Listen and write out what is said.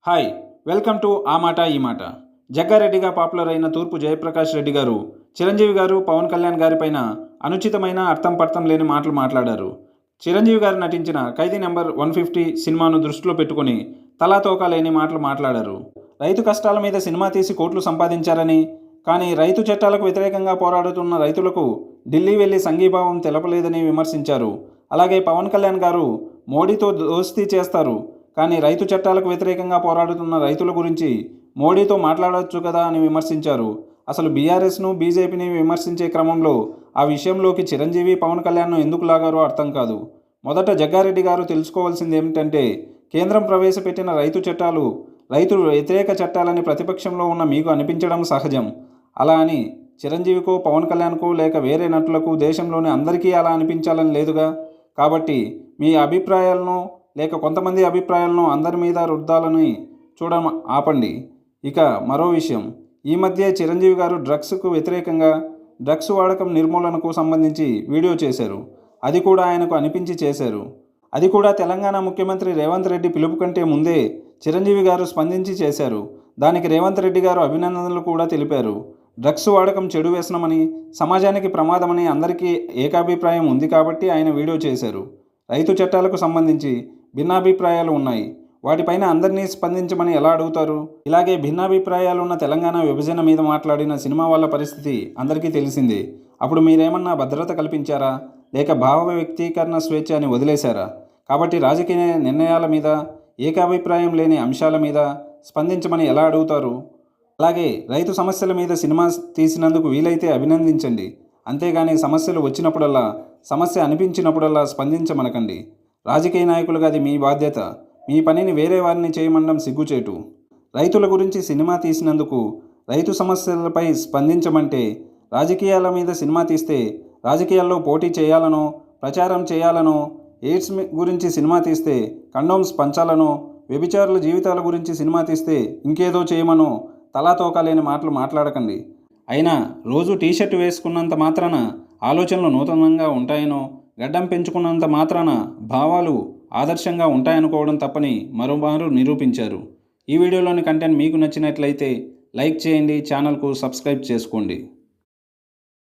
Hi, welcome to ఆ మాట ఈ మాట. జగ్గారెడ్డిగా పాపులర్ అయిన తూర్పు జయప్రకాష్ రెడ్డి గారు చిరంజీవి గారు పవన్ కళ్యాణ్ గారిపైన అనుచితమైన అర్థం పర్థం లేని మాటలు మాట్లాడారు. చిరంజీవి గారు నటించిన ఖైదీ నెంబర్ 150 సినిమాను దృష్టిలో పెట్టుకుని తలాతోకా లేని మాటలు మాట్లాడారు. రైతు కష్టాల మీద సినిమా తీసి కోట్లు సంపాదించారని, కానీ రైతు చట్టాలకు వ్యతిరేకంగా పోరాడుతున్న రైతులకు ఢిల్లీ వెళ్లి సంఘీభావం తెలపలేదని విమర్శించారు. అలాగే పవన్ కళ్యాణ్ గారు మోడీతో దోస్తీ చేస్తారు, కానీ రైతు చట్టాలకు వ్యతిరేకంగా పోరాడుతున్న రైతుల గురించి మోడీతో మాట్లాడవచ్చు కదా అని విమర్శించారు. అసలు బీఆర్ఎస్ను బీజేపీని విమర్శించే క్రమంలో ఆ విషయంలోకి చిరంజీవి పవన్ కళ్యాణ్ను ఎందుకు లాగారో అర్థం కాదు. మొదట జగ్గారెడ్డి గారు తెలుసుకోవాల్సింది ఏమిటంటే, కేంద్రం ప్రవేశపెట్టిన రైతు చట్టాలు రైతు వ్యతిరేక చట్టాలని ప్రతిపక్షంలో ఉన్న మీకు అనిపించడం సహజం. అలా అని చిరంజీవికో పవన్ కళ్యాణ్కో లేక వేరే నటులకు దేశంలోని అందరికీ అలా అనిపించాలని లేదుగా. కాబట్టి మీ అభిప్రాయాలను లేక కొంతమంది అభిప్రాయాలను అందరి మీద రుద్దాలని చూడడం ఆపండి. ఇక మరో విషయం, ఈ మధ్య చిరంజీవి గారు డ్రగ్స్కు వ్యతిరేకంగా డ్రగ్స్ వాడకం నిర్మూలనకు సంబంధించి వీడియో చేశారు. అది కూడా ఆయనకు అనిపించి చేశారు. అది కూడా తెలంగాణ ముఖ్యమంత్రి రేవంత్ రెడ్డి పిలుపు కంటే ముందే చిరంజీవి గారు స్పందించి చేశారు. దానికి రేవంత్ రెడ్డి గారు అభినందనలు కూడా తెలిపారు. డ్రగ్స్ వాడకం చెడు వ్యసనమని, సమాజానికి ప్రమాదమని అందరికీ ఏకాభిప్రాయం ఉంది కాబట్టి ఆయన వీడియో చేశారు. రైతు చట్టాలకు సంబంధించి భిన్నాభిప్రాయాలు ఉన్నాయి. వాటిపైన అందరినీ స్పందించమని ఎలా అడుగుతారు? ఇలాగే భిన్నాభిప్రాయాలున్న తెలంగాణ విభజన మీద మాట్లాడిన సినిమా వాళ్ళ పరిస్థితి అందరికీ తెలిసిందే. అప్పుడు మీరేమన్నా భద్రత కల్పించారా, లేక భావ వ్యక్తీకరణ స్వేచ్ఛ అని వదిలేశారా? కాబట్టి రాజకీయ నిర్ణయాల మీద, ఏకాభిప్రాయం లేని అంశాల మీద స్పందించమని ఎలా అడుగుతారు? అలాగే రైతు సమస్యల మీద సినిమా తీసినందుకు వీలైతే అభినందించండి. అంతేగాని సమస్యలు వచ్చినప్పుడల్లా, సమస్య అనిపించినప్పుడల్లా స్పందించమనకండి. రాజకీయ నాయకులుగా అది మీ బాధ్యత. మీ పనిని వేరే వారిని చేయమండం సిగ్గుచేటు. రైతుల గురించి సినిమా తీసినందుకు, రైతు సమస్యలపై స్పందించమంటే, రాజకీయాల మీద సినిమా తీస్తే రాజకీయాల్లో పోటీ చేయాలనో, ప్రచారం చేయాలనో, ఎయిడ్స్ గురించి సినిమా తీస్తే కండోమ్స్ పంచాలనో, వ్యభిచారుల జీవితాల గురించి సినిమా తీస్తే ఇంకేదో చేయమనో తలాతోకాలేని మాటలు మాట్లాడకండి. అయినా రోజు టీషర్ట్ వేసుకున్నంత మాత్రాన ఆలోచనలు నూతనంగా ఉంటాయనో, గడ్డం పెంచుకున్నంత మాత్రాన భావాలు ఆదర్శంగా ఉంటాయనుకోవడం తప్పని మరోమారు నిరూపించారు. ఈ వీడియోలోని కంటెంట్ మీకు నచ్చినట్లయితే లైక్ చేయండి, ఛానల్కు సబ్స్క్రైబ్ చేసుకోండి.